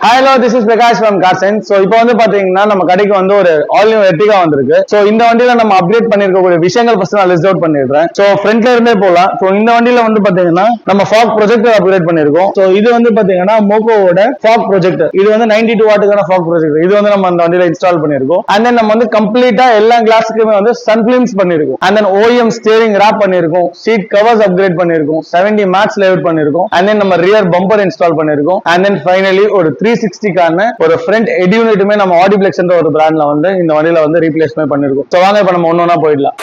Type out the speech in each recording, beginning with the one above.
Hello, this is Prakash from Carsense. So இப்போ வந்து பாத்தீங்கன்னா நம்ம கடைக்கு வந்து ஒரு ஆல் நியூ எர்டிகா வந்திருக்கு. சோ இந்த வண்டியில நம்ம அப்கிரேட் பண்ணிருக்கக்கூடிய விஷயங்கள் ஃபர்ஸ்ட் நான் லிஸ்ட் அவுட் பண்ணிடுறேன். சோ ஃப்ரண்ட்ல இருந்தே போலாம். சோ இந்த வண்டியில வந்து பாத்தீங்கன்னா நம்ம ஃபாக் ப்ரொஜெக்டர் அப்கிரேட் பண்ணிருக்கோம். சோ இது வந்து பாத்தீங்கன்னா மோகோவோட ஃபாக் ப்ரொஜெக்டர். இது வந்து 92 வாட்டுக்கான ஃபாக் ப்ரொஜெக்டர். இது வந்து நம்ம அந்த வண்டியில இன்ஸ்டால் பண்ணிருக்கோம். அண்ட் தென் நம்ம வந்து கம்ப்ளீட்டா எல்லா கிளாஸுக்குமே வந்து சன் ஃபிலிம்ஸ் பண்ணிருக்கோம். And then OEM steering wrap பண்ணிருக்கோம். சீட் கவர்ஸ் அப்கிரேட் பண்ணிருக்கோம். 70 மேட்ச் லேஅவுட் பண்ணிருக்கோம். அண்ட் தென் நம்ம ரியர் பம்பர் இன்ஸ்டால் பண்ணிருக்கோம். அண்ட் தென் ஃபைனலி ஒரு 360 கான ஒரு ஃப்ரண்ட் ஹெட் யூனிட்டுமே நம்ம ஆடிப்ளெக்ஸ்ன்ற ஒரு பிராண்ட்ல வந்து இந்த வண்டியில வந்து ரீப்ளேஸ்மென்ட் பண்ணிருக்கோம். சோ வாங்க இப்ப நம்ம ஒண்ணு ஒண்ணா போயிடலாம்.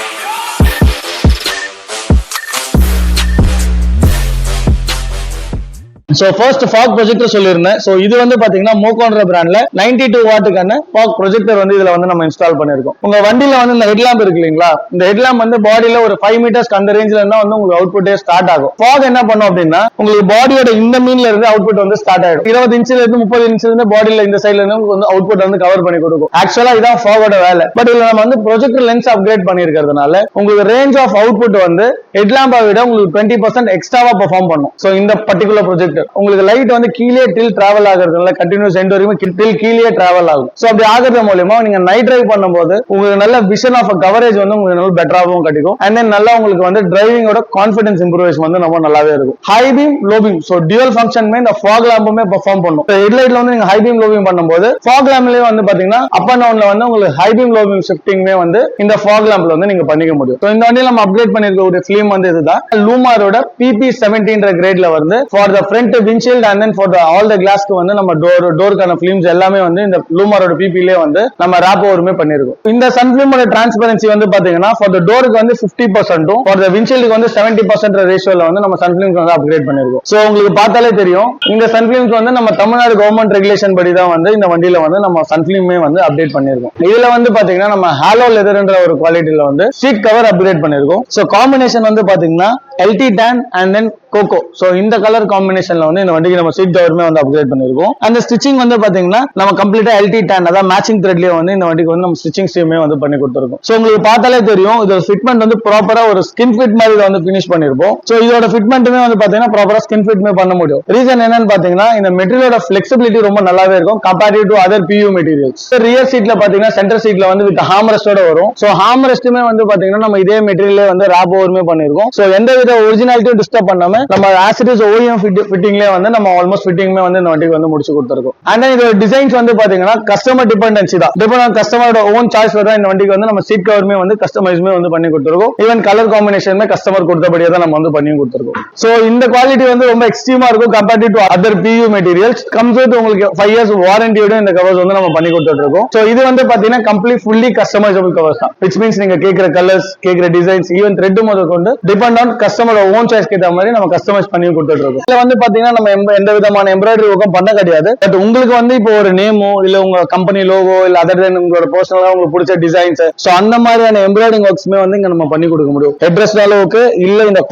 சோ ஃபர்ஸ்ட் ஃபாக் ப்ரொஜெக்டர் சொல்லிருந்தேன். சோ இது வந்து பாத்தீங்கன்னா மோகோன்ற பிராண்ட்ல 92 வாட்டுக்கான ஃபாக் ப்ரொஜெக்டர் வந்து இதுல வந்து நம்ம இன்ஸ்டால் பண்ணிருக்கோம். உங்க வண்டியில வந்து இந்த ஹெட்லாம்ப் இருக்கு இல்லீங்களா, இந்த ஹெட்லாம்ப் வந்து பாடியில ஒரு 5 மீட்டர்ஸ் அந்த ரேஞ்ச்ல இருந்தா வந்து உங்களுக்கு அவுட்புட்டே ஸ்டார்ட் ஆகும். ஃபாக் என்ன பண்ணும் அப்படின்னா உங்களுக்கு பாடியோட இந்த மீன்ல இருந்து அவுட்புட் வந்து ஸ்டார்ட் ஆயிடும். 20 இன்ச்ல இருந்து 30 இன்ச்ல இருந்து பாடியில இந்த சைடுல இருந்து உங்களுக்கு வந்து அவுட்புட் வந்து கவர் பண்ணி கொடுக்கும். ஆக்சுவலா இதான் ஃபாகோட வேலை. பட் இதுல நம்ம வந்து ப்ரொஜெக்டர் லென்ஸ் அப்கிரேட் பண்ணிருக்கிறதுனால உங்களுக்கு ரேஞ்ச் ஆஃப் அவுட்புட் வந்து ஹெட்லாம்பை விட உங்களுக்கு 20% எக்ஸ்ட்ராவா பெர்ஃபார்ம் பண்ணும். சோ இந்த பர்டிகுலர் ப்ரொஜெக்டர் உங்களுக்கு லைட் வந்து கீழே டில் டிராவல் ஆகிறதுனால கண்டினியூஸ் எண்ட் வரைக்கும் டில் கீழே டிராவல் ஆகும். சோ அப்படி ஆகிறது மூலமா நீங்க நைட் டிரைவ் பண்ணும்போது உங்களுக்கு நல்ல விஷன் ஆஃப் கவரேஜ் வந்து உங்களுக்கு நல்ல பெட்டராகவும் கிடைக்கும். அண்ட் தென் நல்லா உங்களுக்கு வந்து டிரைவிங்கோட கான்ஃபிடன்ஸ் இம்ப்ரூவேஷன் வந்து ரொம்ப நல்லாவே இருக்கும். High beam low beam so dual ஃபங்க்ஷன்மே இந்த ஃபாக் லாம்புமே பெர்ஃபார்ம் பண்ணும். ஹெட்லைட்ல வந்து நீங்க ஹை பீம் லோ பீம் பண்ணும்போது ஃபாக் லாம்ப்லயே வந்து பாத்தீங்கன்னா அப் அண்ட் டவுன்ல வந்து உங்களுக்கு ஹை பீம் லோ பீம் ஷிஃப்டிங்மே வந்து இந்த ஃபாக் லாம்ப்ல வந்து நீங்க பண்ணிக்க முடியும். சோ இந்த வண்டியில நம்ம அப்கிரேட் பண்ணிருக்க ஒரு ஃபிலிம் வந்து இதுதான். லூமாரோட PP17 கிரேட்ல வந்து for the front windshield and then for all the கிளாஸ்க்கு வந்து நம்ம டோருக்கான ஃபிலிம்ஸ் எல்லாமே வந்து இந்த லூமாரோட PPலே வந்து நம்ம ராப் ஓவருமே பண்ணிருக்கோம். இந்த சன் ஃபிலிமோட டிரான்ஸ்பரன்சி வந்து பாத்தீங்கன்னா ஃபார் தி டோருக்கு வந்து 50% ஃபார் தி விண்ட்ஷீல்டுக்கு வந்து 70% ரேஷியோல வந்து நம்ம சன் ஃபிலிம்ஸ் வந்து அப்கிரேட் பண்ணிருக்கோம். சோ உங்களுக்கு பார்த்தாலே தெரியும் இந்த சன் ஃபிலிம்ஸ் வந்து நம்ம தமிழ்நாடு கவர்மெண்ட் ரெகுலேஷன் படி தான் வந்து இந்த வண்டியில வந்து நம்ம சன் ஃபிலிமே வந்து அப்டேட் பண்ணிருக்கோம். இதுல வந்து பாத்தீங்கன்னா நம்ம ஹாலோ லெதர்ன்ற ஒரு குவாலிட்டில வந்து சீட் கவர் அப்கிரேட் பண்ணிருக்கோம். சோ காம்பினேஷன் வந்து பாத்தீங்கன்னா LT tan and then coco. So இந்த கலர் காம்பினேஷன்ல வந்து இந்த வண்டிக்கு நம்ம சீட் கவர்மே வந்து அப்கிரேட் பண்ணிருக்கோம். அந்த ஸ்டிச்சிங் வந்து பாத்தீங்கன்னா நம்ம கம்ப்ளீட்டா LT tan அதாவது மேட்சிங் த்ரெட்லயே வந்து இந்த வண்டிக்கு வந்து நம்ம ஸ்டிச்சிங் ஸ்டீமே வந்து பண்ணி கொடுத்திருக்கோம். சோ உங்களுக்கு பார்த்தாலே தெரியும் இதோட ஃபிட்மென்ட் வந்து ப்ராப்பரா ஒரு ஸ்கின் ஃபிட் மாதிரி வந்து ஃபினிஷ் பண்ணிருப்போம். சோ இதோட ஃபிட்மென்ட்டுமே வந்து பாத்தீங்கன்னா ப்ராப்பரா ஸ்கின் ஃபிட்மே பண்ண முடியும். ரீசன் என்னன்னு பாத்தீங்கன்னா இந்த மெட்டீரியலோட ஃபிளெக்சிபிலிட்டி ரொம்ப நல்லாவே இருக்கும் comparative to other PU materials. Rear சீட்ல பாத்தீங்கன்னா சென்டர் சீட்ல வந்து வித் ஹார்ம்ரெஸ்டோட வரும். சோ ஹார்ம்ரெஸ்ட்டுமே வந்து பாத்தீங்கன்னா நம்ம இதே மெட்டீரியல்லே வந்து ராப் ஓவர்மே பண்ணிருக்கோம். சோ எந்த வித ஒரிஜினாலிட்டியும் டிஸ்டர்ப் பண்ணாம நம்ம ஆசிட் OEM ஃபிட்டிங்லயே வந்து நம்ம ஆல்மோஸ்ட் ஃபிட்டிங்மே வந்து இந்த வண்டிக்கு வந்து முடிச்சு கொடுத்திருக்கோம். அண்ட் தென் இதோட டிசைன்ஸ் வந்து பாத்தீங்கன்னா கஸ்டமர் டிபெண்டன்சி தான். டிபெண்ட் ஆன் கஸ்டமரோட ஓன் சாய்ஸ் தான் இந்த வண்டிக்கு வந்து நம்ம சீட் கவர்மே வந்து கஸ்டமைஸ்மே வந்து பண்ணி கொடுத்திருக்கோம். ஈவன் கலர் காம்பினேஷனுமே கஸ்டமர் கொடுத்தபடியே தான் நம்ம வந்து பண்ணி கொடுத்திருக்கோம். சோ இந்த குவாலிட்டி வந்து ரொம்ப எக்ஸ்ட்ரீமா இருக்கும் comparative to other PU materials. Comes with உங்களுக்கு 5 இயர்ஸ் வாரண்டியோட இந்த கவர்ஸ் வந்து நம்ம பண்ணி கொடுத்துட்டு இருக்கோம். சோ இது வந்து பாத்தீங்கன்னா கம்ப்ளீட் ஃபுல்லி கஸ்டமைசபிள் கவர்ஸ் தான். which means நீங்க கேக்குற கலர்ஸ் கேக்குற டிசைன்ஸ் ஈவன் த்ரெட் முதல் கொண்டு டிபெண்ட் ஆன் கஸ்டமரோட ஓன் சாய்ஸ் கேட்ட மாதிரி நம்ம கஸ்டமைஸ் பண்ணி கொடுத்துட்டு இருக்கோம். இதுல வந்து பாத்தீங்கன்னா நம்ம எந்த விதமான எம்ப்ராய்டரி ஒர்க்கும் பண்ண கிடையாது. பட் உங்களுக்கு வந்து இப்போ ஒரு நேமோ இல்ல உங்க கம்பெனி லோகோ இல்ல அதர் தென் உங்களோட பர்சனலா உங்களுக்கு பிடிச்ச டிசைன்ஸ் சோ அந்த மாதிரியான எம்ப்ராய்டரிங் ஒர்க்ஸ்மே வந்து இங்க நம்ம பண்ணி கொடுக்க முடியும். ஹெட்ரெஸ்ட் அளவுக்கு இல்ல இந்த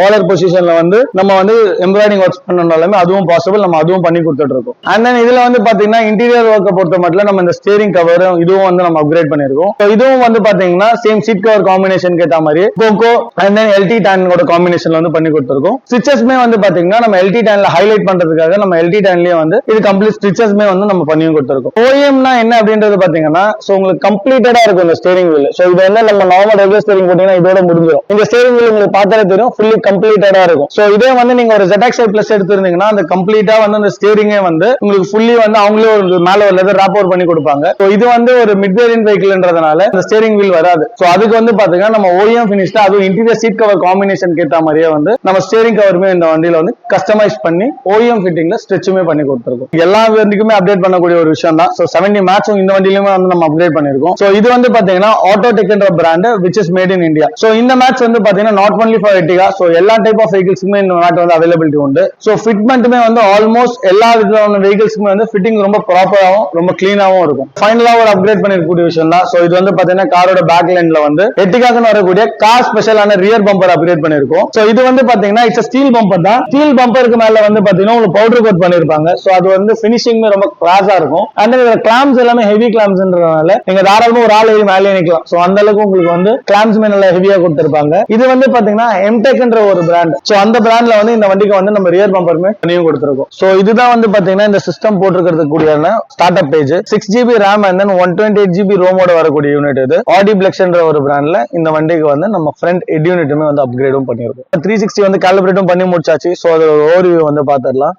காலர் பொசிஷன்ல வந்து நம்ம வந்து எம்ப்ராய்டரிங் ஒர்க்ஸ் பண்ணனாலுமே அதுவும் பாசிபிள். நம்ம அதுவும் பண்ணி கொடுத்துட்டு இருக்கோம். அண்ட் தென் இதுல வந்து பாத்தீங்கன்னா இன்டீரியர் ஒர்க்கை பொறுத்த மட்டும் நம்ம இந்த ஸ்டீரிங் கவர் இதுவும் வந்து நம்ம அப்கிரேட் பண்ணிருக்கோம். இதுவும் வந்து பாத்தீங்கன்னா சேம் சீட் கவர் காம்பினேஷன் கேட்ட மாதிரி coco and then LT tan ஓட காம்பினேஷன்ல வந்து பண்ணி கொடுத்திருக்கோம். ஸ்டிச்சஸ்மே வந்து பாத்தீங்கன்னா நம்ம LT tanல ஹைலைட் பண்றதுக்காக நம்ம LT tanலயே வந்து இது கம்ப்ளீட் ஸ்டிச்சஸ்மே வந்து நம்ம பண்ணி கொடுத்திருக்கோம். OEM னா என்ன அப்படின்றது பாத்தீங்கன்னா சோ உங்களுக்கு கம்ப்ளீட்டடா இருக்கும் இந்த ஸ்டீரிங் வீல். சோ இது வந்து நம்ம நார்மல் ரெகுலர் ஸ்டீரிங் போட்டீங்கன்னா இதோட முடிஞ்சிடும். இந்த ஸ்டீரிங் வீல் உங்களுக்கு பார்த்தாலே தெரியும் ஃபுல்லி கம்ப்ளீட்டடா இருக்கும். சோ இதே வந்து நீங்க ஒரு ZX-i Plus எடுத்துருந்தீங்கன்னா அந்த கம்ப்ளீட்டா வந்து அந்த ஸ்டீரிங்கே வந்து உங்களுக்கு ஃபுல்லி வந்து அவங்களே ஒரு மேல ஒரு லெதர் ராப் ஓவர் பண்ணி கொடுப்பாங்க. சோ இது வந்து ஒரு மிட் வேரியன்ட் வெஹிக்கிள்ன்றதுனால இந்த ஸ்டீரிங் வீல் வராது. சோ அதுக்கு வந்து பாத்தீங்கன்னா நம்ம OEM ஃபினிஷ்ல அதுவும் இன்டீரியர் சீட் கவர் காம்பினேஷன் கேட்ட மாதிரியே வந்து நம்ம ஸ்டீரிங் கவர்மே இந்த வண்டியில வந்து கஸ்டமைஸ் பண்ணி OEM ஃபிட்டிங்ல ஸ்ட்ரெச்சுமே பண்ணி கொடுத்திருக்கோம். எல்லா வண்டிக்குமே அப்டேட் பண்ணக்கூடிய ஒரு விஷயம் தான். சோ 70 மேட்சும் இந்த வண்டியிலுமே வந்து நம்ம அப்கிரேட் பண்ணிருக்கோம். சோ இது வந்து பாத்தீங்கன்னா ஆட்டோடெக்ன்ற brand which is made in India. So இந்த மேட்ச் வந்து பாத்தீங்கன்னா not only for Ertiga so எல்லா டைப் ஆஃப் வெஹிக்கிள்ஸ்க்குமே இந்த மேட்ச் வந்து அவைலபிலிட்டி உண்டு. சோ ஃபிட்மெண்ட்டுமே வந்து ஆல்மோஸ்ட் எல்லா விதமான வெஹிக்கிள்ஸ்க்குமே வந்து ஃபிட்டிங் ரொம்ப ப்ராப்பராகவும் ரொம்ப கிளீனாவும் இருக்கும். ஃபைனலா ஒரு அப்கிரேட் பண்ணிருக்கக்கூடிய விஷயம் தான். சோ இது வந்து பாத்தீங்கன்னா காரோட பேக் லைன்ல வந்து Ertigaக்கு வரக்கூடிய கார் ஸ்பெஷலான ரியர் பம்பர் அப்கிரேட் பண்ணிருக்கோம். சோ இது வந்து பாத்தீங்கன்னா பாத்தீங்கன்னா இட்ஸ் ஸ்டீல் பம்பர் தான். ஸ்டீல் பம்பருக்கு மேல வந்து பாத்தீங்கன்னா உங்களுக்கு பவுடர் கோட் பண்ணிருப்பாங்க. சோ அது வந்து பினிஷிங் ரொம்ப கிளாஸா இருக்கும். அண்ட் இந்த கிளாம்ஸ் எல்லாமே ஹெவி கிளாம்ஸ்ன்றதுனால நீங்க தாராளமா ஒரு ஆள் ஏறி மேலே நிக்கலாம். சோ அந்த அளவுக்கு உங்களுக்கு வந்து கிளாம்ஸ்மே நல்லா ஹெவியா கொடுத்திருப்பாங்க. இது வந்து பாத்தீங்கன்னா எம்டெக்ன்ற ஒரு பிராண்ட். சோ அந்த பிராண்ட்ல வந்து இந்த வண்டிக்கு வந்து நம்ம ரியர் பம்பருமே பண்ணியும் கொடுத்திருக்கோம். சோ இதுதான் வந்து பாத்தீங்கன்னா இந்த சிஸ்டம் போட்டுக்கிறது கூடியான start up page. 6GB RAM and then 128GB ரோமோட வரக்கூடிய யூனிட் இது. ஆடி பிளெக்ஸ்ன்ற ஒரு பிராண்ட்ல இந்த வண்டிக்கு வந்து நம்ம ஃப்ரண்ட் ஹெட் யூனிட்டுமே வந்து அப்கிரேடும் பண்ணிருக்கோம். 360 வந்து காலிபரேட்டும் பண்ணி முடிச்சாச்சு. சோ அது ஓவர்வியூ வந்து பாத்துடலாம்.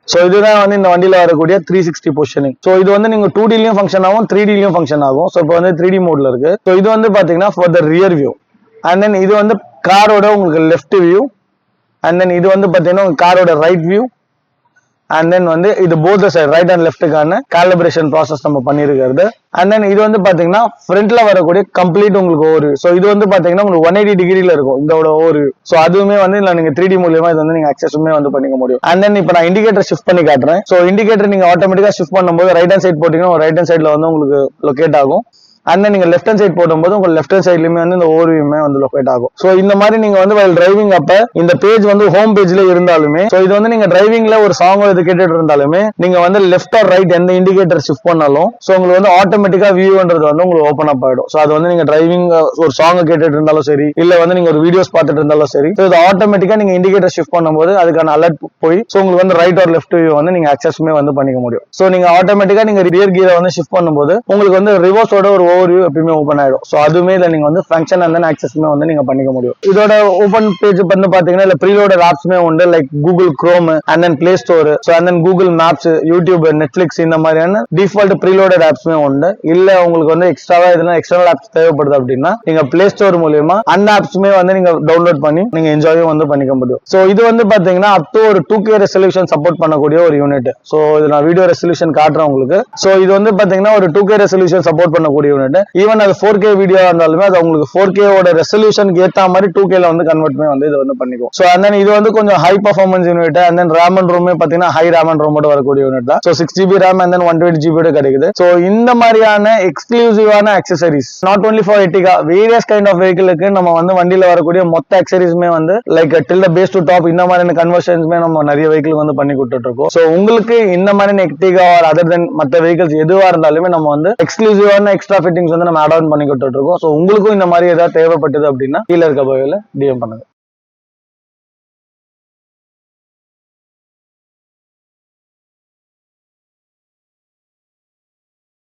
சோ இதுதான் வந்து இந்த வண்டியில வரக்கூடிய 360 பொசிஷனிங். சோ இது வந்து நீங்க 2Dலயும் ஃபங்க்ஷன் ஆகும், 3Dலயும் ஃபங்க்ஷன் ஆகும். சோ இப்போ வந்து 3D மோட்ல இருக்கு. சோ இது வந்து பாத்தீங்கன்னா for the rear view. And then இது வந்து காரோட உங்களுக்கு லெஃப்ட் வியூ. அண்ட் தென் இது வந்து பாத்தீங்கன்னா காரோட ரைட் வியூ. அண்ட் தென் வந்து இது போத் சைடு ரைட் அண்ட் லெஃப்ட்டுக்கான காலிபரேஷன் ப்ராசஸ் நம்ம பண்ணிருக்கிறது. அண்ட் தென் இது வந்து பாத்தீங்கன்னா ஃப்ரண்ட்ல வரக்கூடிய கம்ப்ளீட் உங்களுக்கு ஓவர். சோ இது வந்து பாத்தீங்கன்னா உங்களுக்கு 180 டிகிரில இருக்கும் இதோட ஓவர். சோ அதுவுமே வந்து இல்ல நீங்க 3D மூலியமா இது வந்து நீங்க அக்சஸுமே வந்து பண்ணிக்க முடியும். அண்ட் தென் இப்போ நான் இண்டிகேட்டர் ஷிஃப்ட் பண்ணி காட்டுறேன். சோ இண்டிகேட்டர் நீங்க ஆட்டோமேட்டிக்கா ஷிஃப்ட் பண்ணும்போது ரைட் ஹேண்ட் சைட் போட்டீங்கன்னா ரைட் ஹேண்ட் சைட்ல வந்து உங்களுக்கு லொகேட் ஆகும். அண்ட் தென் நீங்க லெஃப்ட் ஹேண்ட் சைட் போடும்போது உங்க லெஃப்ட் ஹேண்ட் சைட்லயுமே வந்து இந்த ஓவர்வியூமே வந்து லொகேட் ஆகும். சோ இந்த மாதிரி நீங்க வந்து வைல் டிரைவிங் அப்ப இந்த பேஜ் வந்து ஹோம் பேஜ்ல இருந்தாலுமே சோ இது வந்து நீங்க டிரைவிங்ல ஒரு சாங் இது கேட்டுட்டு இருந்தாலுமே நீங்க வந்து லெஃப்ட் ஆர் ரைட் எந்த இண்டிகேட்டர் ஷிஃப்ட் பண்ணாலும் சோ உங்களுக்கு வந்து ஆட்டோமேட்டிக்கா வியூன்றது வந்து உங்களுக்கு ஓபன் அப் ஆயிடும். சோ அது வந்து நீங்க டிரைவிங் ஒரு சாங் கேட்டுட்டு இருந்தாலும் சரி, இல்ல வந்து நீங்க ஒரு வீடியோஸ் பார்த்துட்டு இருந்தாலும் சரி, இது ஆட்டோமேட்டிக்கா நீங்க இண்டிகேட்டர் ஷிஃப்ட் பண்ணும்போது அதுக்கான அலர்ட் போய் சோ உங்களுக்கு வந்து ரைட் ஆர் லெஃப்ட் வியூ வந்து நீங்க அக்சஸ்மே வந்து பண்ணிக்க முடியும். சோ நீங்க ஆட்டோமேட்டிக்கா நீங்க ரியர் கியரை வந்து ஷிஃப்ட் பண்ணும்போது உங்களுக்கு வந்து ரிவர்ஸோட ஒரு ஓவர்வியூ எப்பயுமே ஓபன் ஆயிடும். சோ அதுமே இல்ல நீங்க வந்து ஃபங்க்ஷன் அண்ட் ஆக்சஸ்மே வந்து நீங்க பண்ணிக்க முடியும். இதோட ஓபன் பேஜ் வந்து பாத்தீங்கன்னா இல்ல ப்ரீலோடட் ஆப்ஸ்மே உண்டு. Like Google Chrome and then Play Store, so and then Google Maps, YouTube, Netflix இந்த மாதிரியான டிஃபால்ட் ப்ரீலோடட் ஆப்ஸ்மே உண்டு. இல்ல உங்களுக்கு வந்து எக்ஸ்ட்ராவா எதுனா எக்ஸ்டர்னல் ஆப்ஸ் தேவைப்படுது அப்படின்னா நீங்க பிளே ஸ்டோர் மூலமா அந்த ஆப்ஸ்மே வந்து நீங்க டவுன்லோட் பண்ணி நீங்க என்ஜாயும் வந்து பண்ணிக்க முடியும். சோ இது வந்து பாத்தீங்கன்னா அப் டு ஒரு 2K ரெசல்யூஷன் சப்போர்ட் பண்ணக்கூடிய ஒரு யூனிட். சோ இது நான் வீடியோ ரெசல்யூஷன் காட்டுறேன் உங்களுக்கு. சோ இது வந்து பாத்தீங்கன்னா ஒரு 2K ரெசல்யூஷன் சப்போர்ட் பண்ணக்கூடிய யூனிட். ஈவன் அது 4K வீடியோ இருந்தாலுமே அது உங்களுக்கு 4K ஓட ரெசல்யூஷனுக்கு ஏத்த மாதிரி 2K ல வந்து கன்வெர்ட்மே வந்து இது வந்து பண்ணிக்கும். சோ அண்ட் தென் இது வந்து கொஞ்சம் high performance unit. And then RAM and ROM பாத்தீங்கன்னா ஹை RAM and ROM வரக்கூடிய யூனிட் தான். So 6GB RAM and then 128GB கிடைக்குது. சோ இந்த மாதிரியான எக்ஸ்க்ளூசிவான accessories not only for Ertiga, various kind of வெஹிக்கிளுக்கு நம்ம வந்து வண்டியில வரக்கூடிய மொத்த அக்சசரிஸ்மே வந்து like till the base to top இந்த மாதிரியான கன்வர்ஷன்ஸ்மே நம்ம நிறைய வெஹிக்கிள் வந்து பண்ணி கொடுத்துட்டு இருக்கோம். சோ உங்களுக்கு இந்த மாதிரி எர்டிகா ஆர் அதர் தென் மற்ற வெஹிக்கிள்ஸ் எதுவா இருந்தாலுமே நம்ம வந்து எக்ஸ்க்ளூசிவான எக்ஸ்ட்ரா ஃபிட்டிங்ஸ் வந்து நம்ம ஆட் ஆன் பண்ணி கொடுத்துட்டு இருக்கோம். சோ உங்களுக்கும் இந்த மாதிரி ஏதாவது தேவைப்பட்டது அப்படின்னா கீழே இருக்க பயோல டிஎம் பண்ணுங்க.